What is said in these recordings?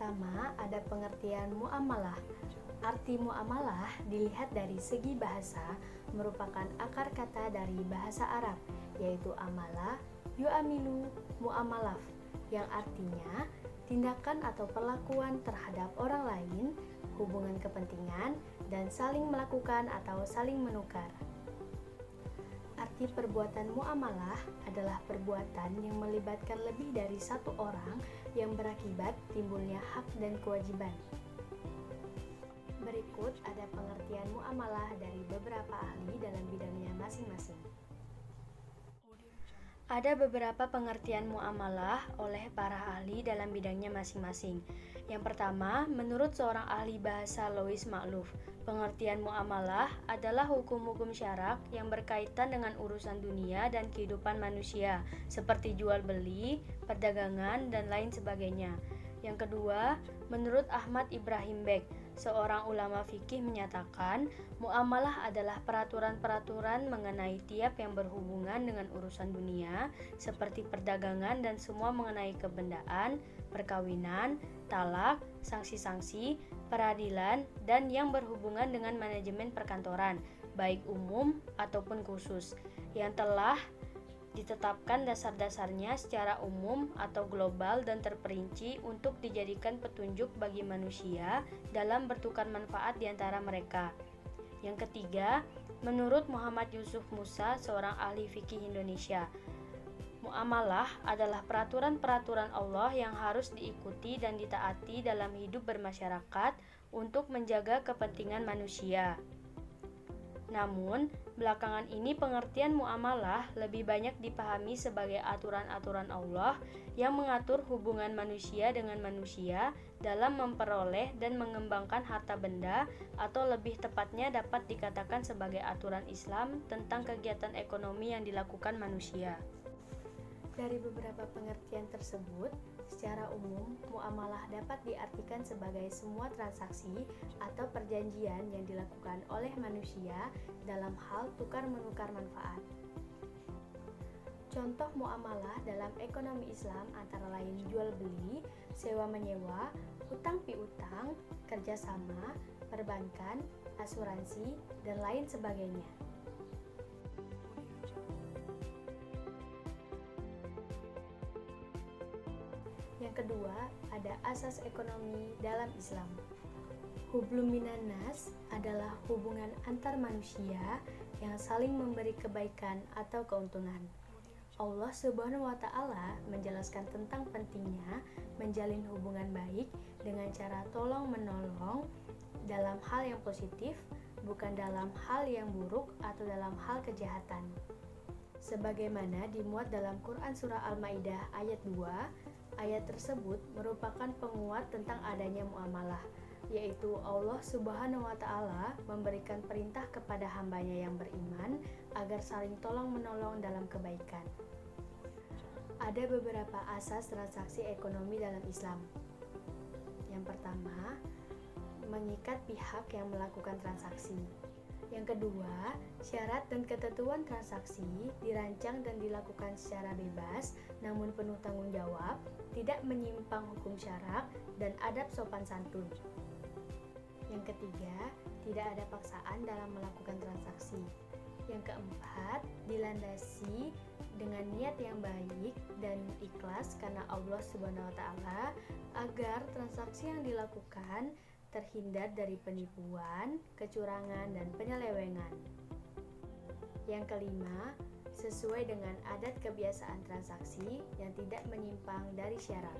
pertama ada pengertian muamalah. Arti muamalah dilihat dari segi bahasa merupakan akar kata dari bahasa Arab, yaitu amalah, yu'amilu, muamalaf, yang artinya tindakan atau perlakuan terhadap orang lain, hubungan kepentingan, dan saling melakukan atau saling menukar. Arti perbuatan muamalah adalah perbuatan yang melibatkan lebih dari satu orang yang berakibat timbulnya hak dan kewajiban. Berikut ada pengertian muamalah dari beberapa ahli dalam bidangnya masing-masing. Ada beberapa pengertian muamalah oleh para ahli dalam bidangnya masing-masing. Yang pertama, menurut seorang ahli bahasa Louis Makluf, pengertian muamalah adalah hukum-hukum syarak yang berkaitan dengan urusan dunia dan kehidupan manusia, seperti jual beli, perdagangan, dan lain sebagainya. Yang kedua, menurut Ahmad Ibrahim Bek, seorang ulama fikih menyatakan, muamalah adalah peraturan-peraturan mengenai tiap yang berhubungan dengan urusan dunia, seperti perdagangan dan semua mengenai kebendaan, perkawinan, talak, sanksi-sanksi, peradilan, dan yang berhubungan dengan manajemen perkantoran, baik umum ataupun khusus, yang telah ditetapkan dasar-dasarnya secara umum atau global dan terperinci untuk dijadikan petunjuk bagi manusia dalam bertukar manfaat di antara mereka. Yang ketiga, menurut Muhammad Yusuf Musa, seorang ahli fikih Indonesia, muamalah adalah peraturan-peraturan Allah yang harus diikuti dan ditaati dalam hidup bermasyarakat untuk menjaga kepentingan manusia. Namun, belakangan ini pengertian muamalah lebih banyak dipahami sebagai aturan-aturan Allah yang mengatur hubungan manusia dengan manusia dalam memperoleh dan mengembangkan harta benda, atau lebih tepatnya dapat dikatakan sebagai aturan Islam tentang kegiatan ekonomi yang dilakukan manusia. Dari beberapa pengertian tersebut, secara umum, muamalah dapat diartikan sebagai semua transaksi atau perjanjian yang dilakukan oleh manusia dalam hal tukar-menukar manfaat. Contoh muamalah dalam ekonomi Islam antara lain jual beli, sewa menyewa, utang piutang, kerjasama, perbankan, asuransi, dan lain sebagainya. Yang kedua, ada asas ekonomi dalam Islam. Hublum minan nas adalah hubungan antar manusia yang saling memberi kebaikan atau keuntungan. Allah Subhanahu wa Ta'ala menjelaskan tentang pentingnya menjalin hubungan baik dengan cara tolong-menolong dalam hal yang positif, bukan dalam hal yang buruk atau dalam hal kejahatan. Sebagaimana dimuat dalam Quran Surah Al-Ma'idah ayat 2, ayat tersebut merupakan penguat tentang adanya muamalah, yaitu Allah Subhanahu wa Ta'ala memberikan perintah kepada hambanya yang beriman agar saling tolong-menolong dalam kebaikan. Ada beberapa asas transaksi ekonomi dalam Islam. Yang pertama, mengikat pihak yang melakukan transaksi. Yang kedua, syarat dan ketentuan transaksi dirancang dan dilakukan secara bebas, namun penuh tanggung jawab, tidak menyimpang hukum syarak, dan adab sopan santun. Yang ketiga, tidak ada paksaan dalam melakukan transaksi. Yang keempat, dilandasi dengan niat yang baik dan ikhlas karena Allah Subhanahu wa Ta'ala, agar transaksi yang dilakukan terhindar dari penipuan, kecurangan, dan penyelewengan. Yang kelima, sesuai dengan adat kebiasaan transaksi yang tidak menyimpang dari syarat.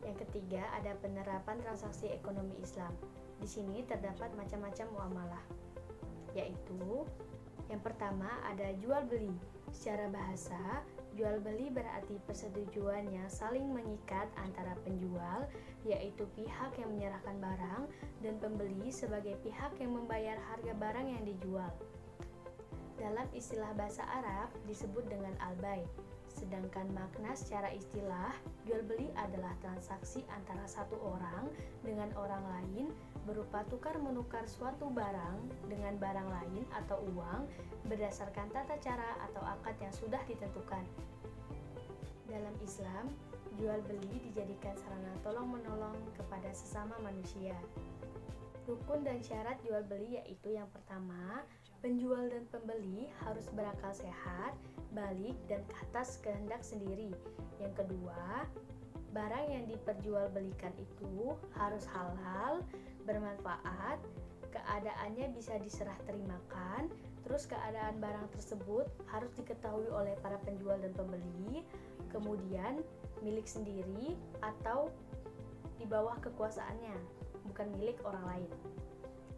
Yang ketiga, ada penerapan transaksi ekonomi Islam. Di sini terdapat macam-macam muamalah, yaitu yang pertama ada jual beli. Secara bahasa, jual beli berarti persetujuan yang saling mengikat antara penjual, yaitu pihak yang menyerahkan barang, dan pembeli sebagai pihak yang membayar harga barang yang dijual. Dalam istilah bahasa Arab disebut dengan al-bay. Sedangkan makna secara istilah, jual beli adalah transaksi antara satu orang dengan orang lain berupa tukar-menukar suatu barang dengan barang lain atau uang berdasarkan tata cara atau akad yang sudah ditentukan. Dalam Islam, jual beli dijadikan sarana tolong-menolong kepada sesama manusia. Rukun dan syarat jual beli yaitu yang pertama, penjual dan pembeli harus berakal sehat, balik dan atas kehendak sendiri. Yang kedua, barang yang diperjualbelikan itu harus halal, bermanfaat, keadaannya bisa diserah terimakan, terus keadaan barang tersebut harus diketahui oleh para penjual dan pembeli, kemudian milik sendiri atau di bawah kekuasaannya, bukan milik orang lain.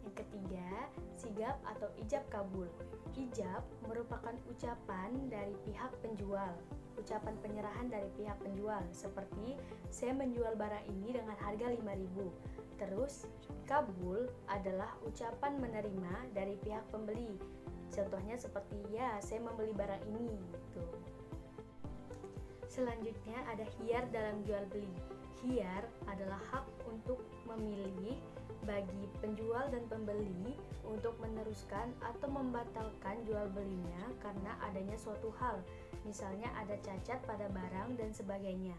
Yang ketiga, sigap atau ijab kabul. Ijab merupakan ucapan dari pihak penjual, ucapan penyerahan dari pihak penjual, seperti saya menjual barang ini dengan harga 5.000. Terus, kabul adalah ucapan menerima dari pihak pembeli. Contohnya seperti ya, saya membeli barang ini gitu. Selanjutnya ada khiyar dalam jual beli. Khiyar adalah hak untuk memilih bagi penjual dan pembeli untuk meneruskan atau membatalkan jual belinya karena adanya suatu hal, misalnya ada cacat pada barang dan sebagainya.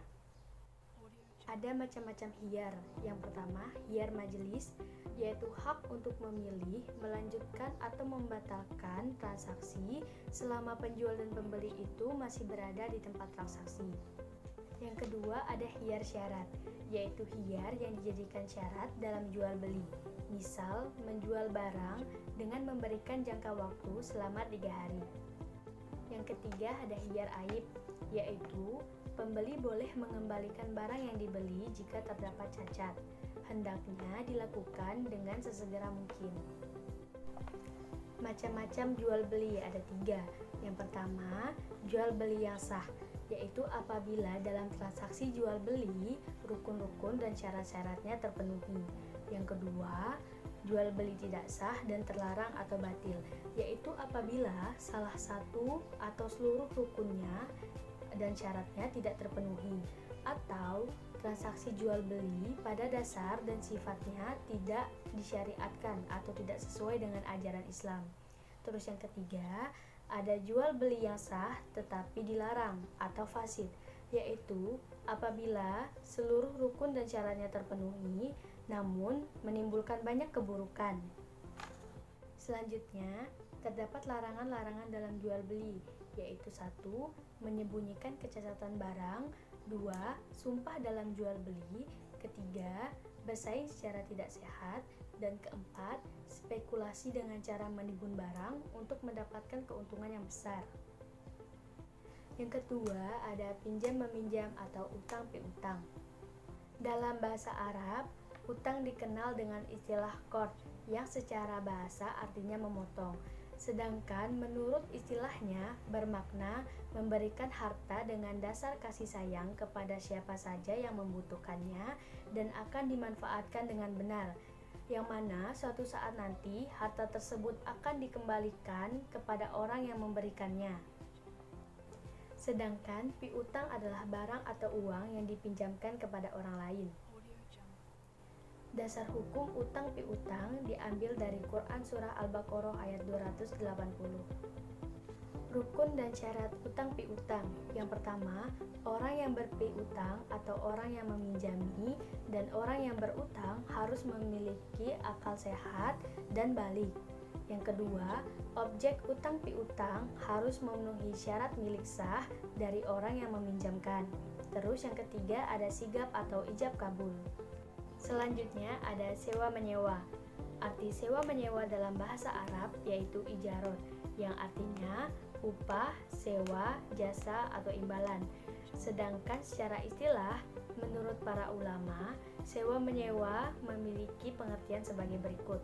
Ada macam-macam khiyar. Yang pertama, khiyar majelis, yaitu hak untuk memilih, melanjutkan atau membatalkan transaksi selama penjual dan pembeli itu masih berada di tempat transaksi. Yang kedua, ada khiyar syarat, yaitu khiyar yang dijadikan syarat dalam jual beli. Misal, menjual barang dengan memberikan jangka waktu selama 3 hari. Yang ketiga, ada khiyar aib, yaitu pembeli boleh mengembalikan barang yang dibeli jika terdapat cacat. Hendaknya dilakukan dengan sesegera mungkin. Macam-macam jual beli ada 3. Yang pertama, jual beli yang sah, yaitu apabila dalam transaksi jual beli rukun-rukun dan syarat-syaratnya terpenuhi. Yang kedua, jual beli tidak sah dan terlarang atau batil, yaitu apabila salah satu atau seluruh rukunnya dan syaratnya tidak terpenuhi, atau transaksi jual beli pada dasar dan sifatnya tidak disyariatkan atau tidak sesuai dengan ajaran Islam. Terus yang ketiga, ada jual beli yang sah tetapi dilarang atau fasid, yaitu apabila seluruh rukun dan syaratnya terpenuhi namun menimbulkan banyak keburukan. Selanjutnya, terdapat larangan-larangan dalam jual beli, yaitu 1. Menyembunyikan kecacatan barang, 2. Sumpah dalam jual beli, ketiga, bersaing secara tidak sehat, dan keempat, spekulasi dengan cara menimbun barang untuk mendapatkan keuntungan yang besar. Yang kedua, ada pinjam-meminjam atau utang piutang. Dalam bahasa Arab, utang dikenal dengan istilah qard yang secara bahasa artinya memotong. Sedangkan menurut istilahnya bermakna memberikan harta dengan dasar kasih sayang kepada siapa saja yang membutuhkannya dan akan dimanfaatkan dengan benar, yang mana suatu saat nanti harta tersebut akan dikembalikan kepada orang yang memberikannya. Sedangkan piutang adalah barang atau uang yang dipinjamkan kepada orang lain. Dasar hukum utang piutang diambil dari Quran Surah Al-Baqarah ayat 280. Rukun dan syarat utang piutang. Yang pertama, orang yang berpiutang atau orang yang meminjami dan orang yang berutang harus memiliki akal sehat dan balik. Yang kedua, objek utang piutang harus memenuhi syarat milik sah dari orang yang meminjamkan. Terus yang ketiga ada sigap atau ijab kabul. Selanjutnya ada sewa menyewa. Arti sewa menyewa dalam bahasa Arab yaitu ijarot, yang artinya upah, sewa, jasa atau imbalan. Sedangkan secara istilah, menurut para ulama, sewa menyewa memiliki pengertian sebagai berikut.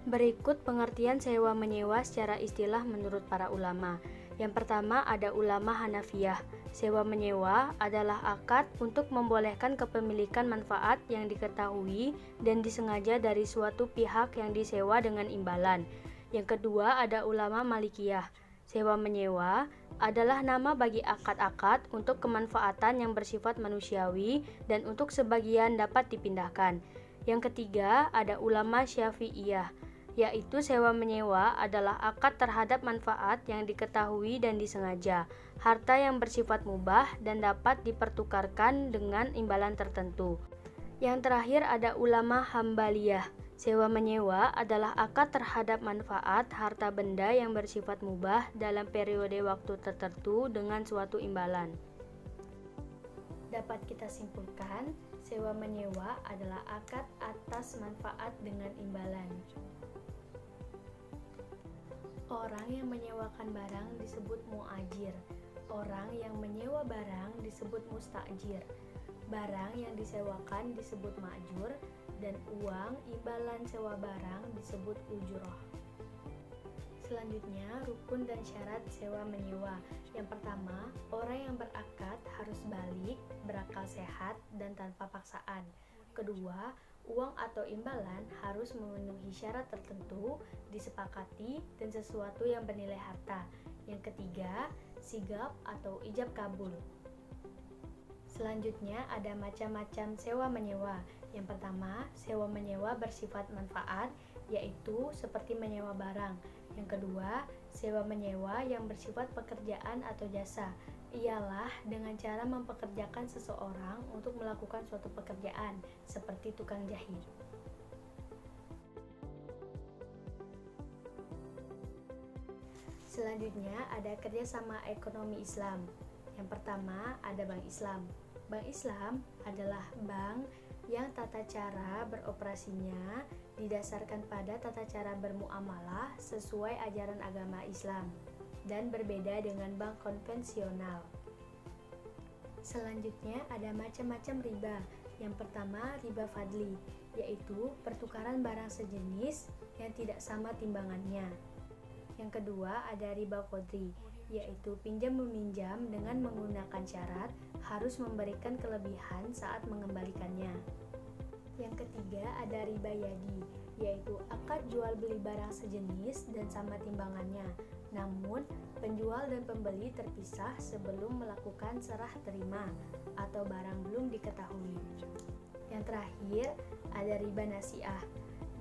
Berikut pengertian sewa menyewa secara istilah menurut para ulama. Yang pertama ada ulama Hanafiyah. Sewa menyewa adalah akad untuk membolehkan kepemilikan manfaat yang diketahui dan disengaja dari suatu pihak yang disewa dengan imbalan. Yang kedua ada ulama Malikiyah. Sewa-menyewa adalah nama bagi akad-akad untuk kemanfaatan yang bersifat manusiawi dan untuk sebagian dapat dipindahkan. Yang ketiga, ada ulama Syafi'iyah, yaitu sewa-menyewa adalah akad terhadap manfaat yang diketahui dan disengaja, harta yang bersifat mubah dan dapat dipertukarkan dengan imbalan tertentu. Yang terakhir ada ulama Hambaliyah. Sewa-menyewa adalah akad terhadap manfaat harta benda yang bersifat mubah dalam periode waktu tertentu dengan suatu imbalan. Dapat kita simpulkan, sewa-menyewa adalah akad atas manfaat dengan imbalan. Orang yang menyewakan barang disebut mu'ajir. Orang yang menyewa barang disebut mustajir. Barang yang disewakan disebut ma'jur, dan uang imbalan sewa barang disebut ujroh. Selanjutnya, rukun dan syarat sewa-menyewa. Yang pertama, orang yang berakad harus balik, berakal sehat, dan tanpa paksaan. Kedua, uang atau imbalan harus memenuhi syarat tertentu, disepakati, dan sesuatu yang bernilai harta. Yang ketiga, sigab atau ijab kabul. Selanjutnya ada macam-macam sewa-menyewa. Yang pertama, sewa-menyewa bersifat manfaat, yaitu seperti menyewa barang. Yang kedua, sewa-menyewa yang bersifat pekerjaan atau jasa, ialah dengan cara mempekerjakan seseorang untuk melakukan suatu pekerjaan, seperti tukang jahit. Selanjutnya ada kerjasama ekonomi Islam. Yang pertama ada Bank Islam. Bank Islam adalah bank yang tata cara beroperasinya didasarkan pada tata cara bermuamalah sesuai ajaran agama Islam dan berbeda dengan bank konvensional. Selanjutnya ada macam-macam riba. Yang pertama riba fadli, yaitu pertukaran barang sejenis yang tidak sama timbangannya. Yang kedua ada riba qadri, yaitu pinjam-meminjam dengan menggunakan syarat harus memberikan kelebihan saat mengembalikannya. Yang ketiga ada riba yadi, yaitu akad jual beli barang sejenis dan sama timbangannya, namun penjual dan pembeli terpisah sebelum melakukan serah terima atau barang belum diketahui. Yang terakhir ada riba nasiah,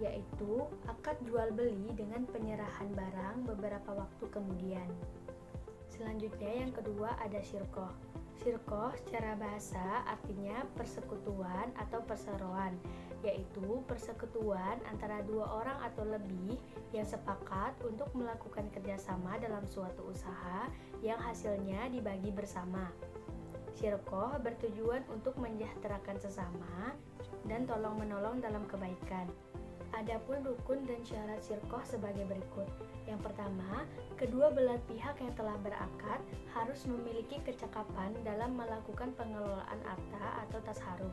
yaitu akad jual beli dengan penyerahan barang beberapa waktu kemudian. Selanjutnya yang kedua ada syirkoh. Syirkoh secara bahasa artinya persekutuan atau perseroan, yaitu persekutuan antara dua orang atau lebih yang sepakat untuk melakukan kerjasama dalam suatu usaha yang hasilnya dibagi bersama. Syirkoh bertujuan untuk menyejahterakan sesama dan tolong-menolong dalam kebaikan. Adapun rukun dan syarat syirkoh sebagai berikut. Yang pertama, kedua belah pihak yang telah berakad harus memiliki kecakapan dalam melakukan pengelolaan harta atau tasarruf.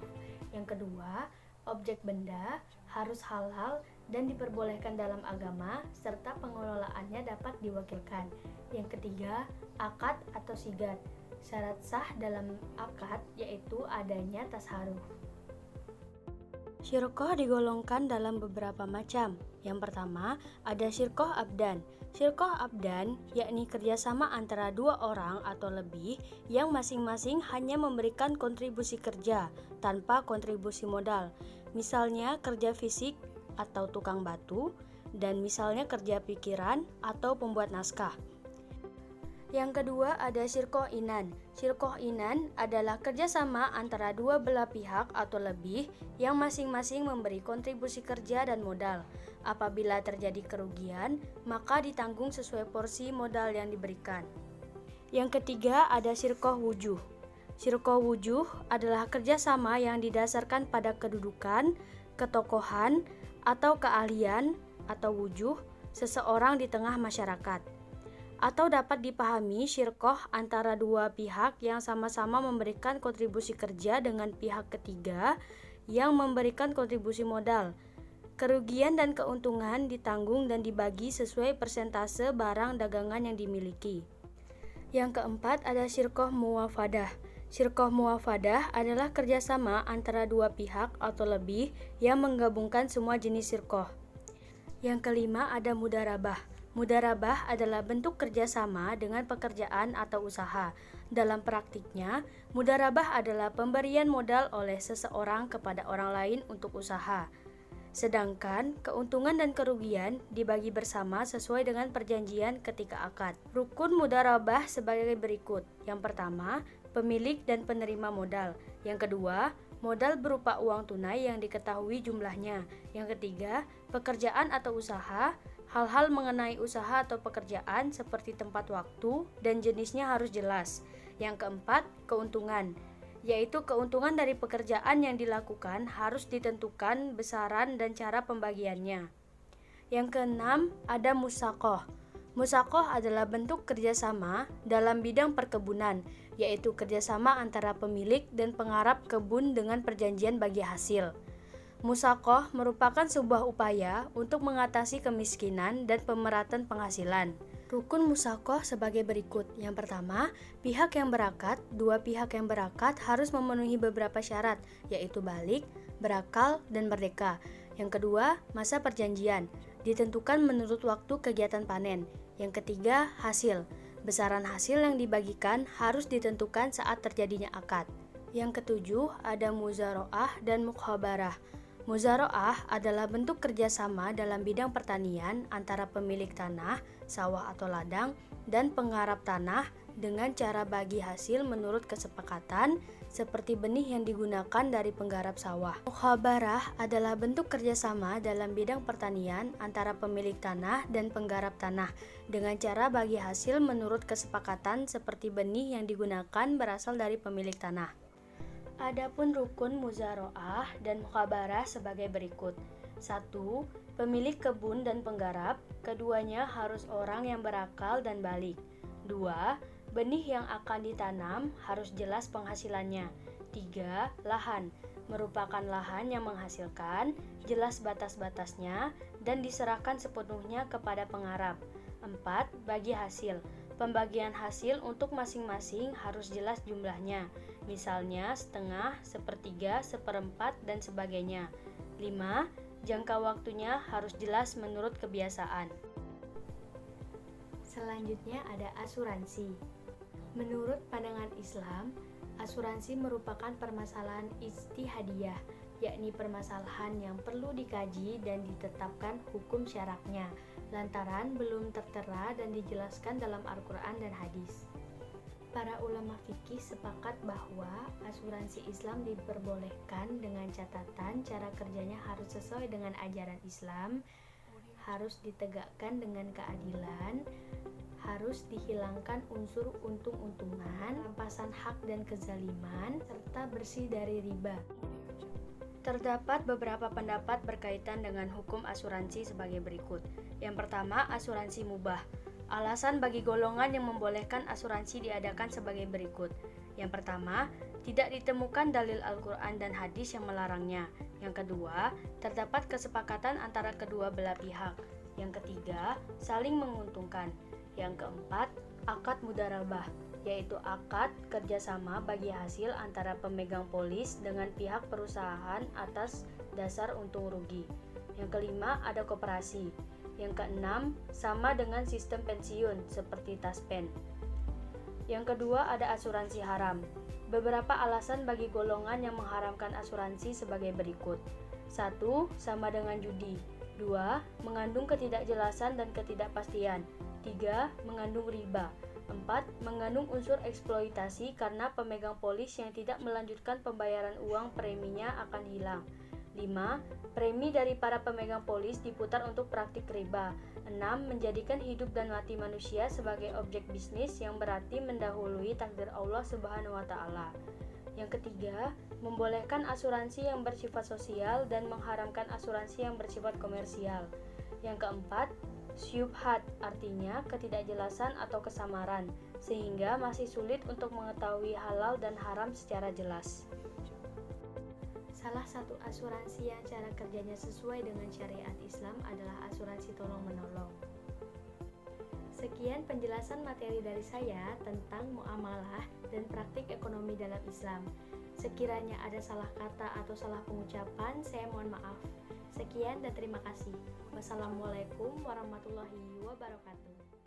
Yang kedua, objek benda harus halal dan diperbolehkan dalam agama serta pengelolaannya dapat diwakilkan. Yang ketiga, akad atau sigat. Syarat sah dalam akad yaitu adanya tasarruf. Syirkoh digolongkan dalam beberapa macam. Yang pertama, ada syirkoh abdan. Syirkoh abdan yakni kerjasama antara dua orang atau lebih yang masing-masing hanya memberikan kontribusi kerja tanpa kontribusi modal. Misalnya kerja fisik atau tukang batu, dan misalnya kerja pikiran atau pembuat naskah. Yang kedua ada syirkoh inan. Syirkoh inan adalah kerjasama antara dua belah pihak atau lebih yang masing-masing memberi kontribusi kerja dan modal. Apabila terjadi kerugian, maka ditanggung sesuai porsi modal yang diberikan. Yang ketiga ada syirkoh wujuh. Syirkoh wujuh adalah kerjasama yang didasarkan pada kedudukan, ketokohan, atau keahlian atau wujuh seseorang di tengah masyarakat. Atau dapat dipahami syirkoh antara dua pihak yang sama-sama memberikan kontribusi kerja dengan pihak ketiga yang memberikan kontribusi modal. Kerugian dan keuntungan ditanggung dan dibagi sesuai persentase barang dagangan yang dimiliki. Yang keempat ada syirkoh muwafadah. Syirkoh muwafadah adalah kerjasama antara dua pihak atau lebih yang menggabungkan semua jenis syirkoh. Yang kelima ada mudarabah. Mudharabah adalah bentuk kerjasama dengan pekerjaan atau usaha. Dalam praktiknya, mudharabah adalah pemberian modal oleh seseorang kepada orang lain untuk usaha. Sedangkan keuntungan dan kerugian dibagi bersama sesuai dengan perjanjian ketika akad. Rukun mudharabah sebagai berikut. Yang pertama, pemilik dan penerima modal. Yang kedua, modal berupa uang tunai yang diketahui jumlahnya. Yang ketiga, pekerjaan atau usaha. Hal-hal mengenai usaha atau pekerjaan seperti tempat waktu dan jenisnya harus jelas. Yang keempat, keuntungan, yaitu keuntungan dari pekerjaan yang dilakukan harus ditentukan besaran dan cara pembagiannya. Yang keenam, ada musaqah. Musaqah adalah bentuk kerjasama dalam bidang perkebunan, yaitu kerjasama antara pemilik dan penggarap kebun dengan perjanjian bagi hasil. Musaqah merupakan sebuah upaya untuk mengatasi kemiskinan dan pemerataan penghasilan. Rukun musaqah sebagai berikut. Yang pertama, pihak yang berakad. Dua pihak yang berakad harus memenuhi beberapa syarat, yaitu balik, berakal, dan merdeka. Yang kedua, masa perjanjian. Ditentukan menurut waktu kegiatan panen. Yang ketiga, hasil. Besaran hasil yang dibagikan harus ditentukan saat terjadinya akad. Yang ketujuh, ada muzara'ah dan mukhabarah. Muzara'ah adalah bentuk kerjasama dalam bidang pertanian antara pemilik tanah, sawah atau ladang, dan penggarap tanah dengan cara bagi hasil menurut kesepakatan, seperti benih yang digunakan dari penggarap sawah. Mukhabarah adalah bentuk kerjasama dalam bidang pertanian antara pemilik tanah dan penggarap tanah dengan cara bagi hasil menurut kesepakatan, seperti benih yang digunakan berasal dari pemilik tanah. Adapun rukun muzara'ah dan mukhabarah sebagai berikut. 1. Pemilik kebun dan penggarap, keduanya harus orang yang berakal dan balik. 2. Benih yang akan ditanam harus jelas penghasilannya. 3. Lahan, merupakan lahan yang menghasilkan, jelas batas-batasnya, dan diserahkan sepenuhnya kepada penggarap. 4. Bagi hasil, pembagian hasil untuk masing-masing harus jelas jumlahnya, misalnya setengah, sepertiga, seperempat, dan sebagainya. 5. Jangka waktunya harus jelas menurut kebiasaan. Selanjutnya ada asuransi. Menurut pandangan Islam, asuransi merupakan permasalahan ijtihadiyah, yakni permasalahan yang perlu dikaji dan ditetapkan hukum syaraknya, lantaran belum tertera dan dijelaskan dalam Al-Quran dan hadis. Para ulama fikih sepakat bahwa asuransi Islam diperbolehkan dengan catatan cara kerjanya harus sesuai dengan ajaran Islam, harus ditegakkan dengan keadilan, harus dihilangkan unsur untung-untungan, rampasan hak dan kezaliman, serta bersih dari riba. Terdapat beberapa pendapat berkaitan dengan hukum asuransi sebagai berikut. Yang pertama, asuransi mubah. Alasan bagi golongan yang membolehkan asuransi diadakan sebagai berikut. Yang pertama, tidak ditemukan dalil Al-Quran dan hadis yang melarangnya. Yang kedua, terdapat kesepakatan antara kedua belah pihak. Yang ketiga, saling menguntungkan. Yang keempat, akad mudharabah, yaitu akad kerjasama bagi hasil antara pemegang polis dengan pihak perusahaan atas dasar untung rugi. Yang kelima, ada koperasi. Yang keenam, sama dengan sistem pensiun seperti taspen. Yang kedua, ada asuransi haram. Beberapa alasan bagi golongan yang mengharamkan asuransi sebagai berikut. 1. Sama dengan judi. 2. Mengandung ketidakjelasan dan ketidakpastian. 3. Mengandung riba. 4. Mengandung unsur eksploitasi karena pemegang polis yang tidak melanjutkan pembayaran uang preminya akan hilang. 5. Premi dari para pemegang polis diputar untuk praktik riba. 6. Menjadikan hidup dan mati manusia sebagai objek bisnis yang berarti mendahului takdir Allah Subhanahu wa Ta'ala. Yang ketiga, membolehkan asuransi yang bersifat sosial dan mengharamkan asuransi yang bersifat komersial. Yang keempat, syubhat, artinya ketidakjelasan atau kesamaran, sehingga masih sulit untuk mengetahui halal dan haram secara jelas. Salah satu asuransi yang cara kerjanya sesuai dengan syariat Islam adalah asuransi tolong-menolong. Sekian penjelasan materi dari saya tentang muamalah dan praktik ekonomi dalam Islam. Sekiranya ada salah kata atau salah pengucapan, saya mohon maaf. Sekian dan terima kasih. Wassalamualaikum warahmatullahi wabarakatuh.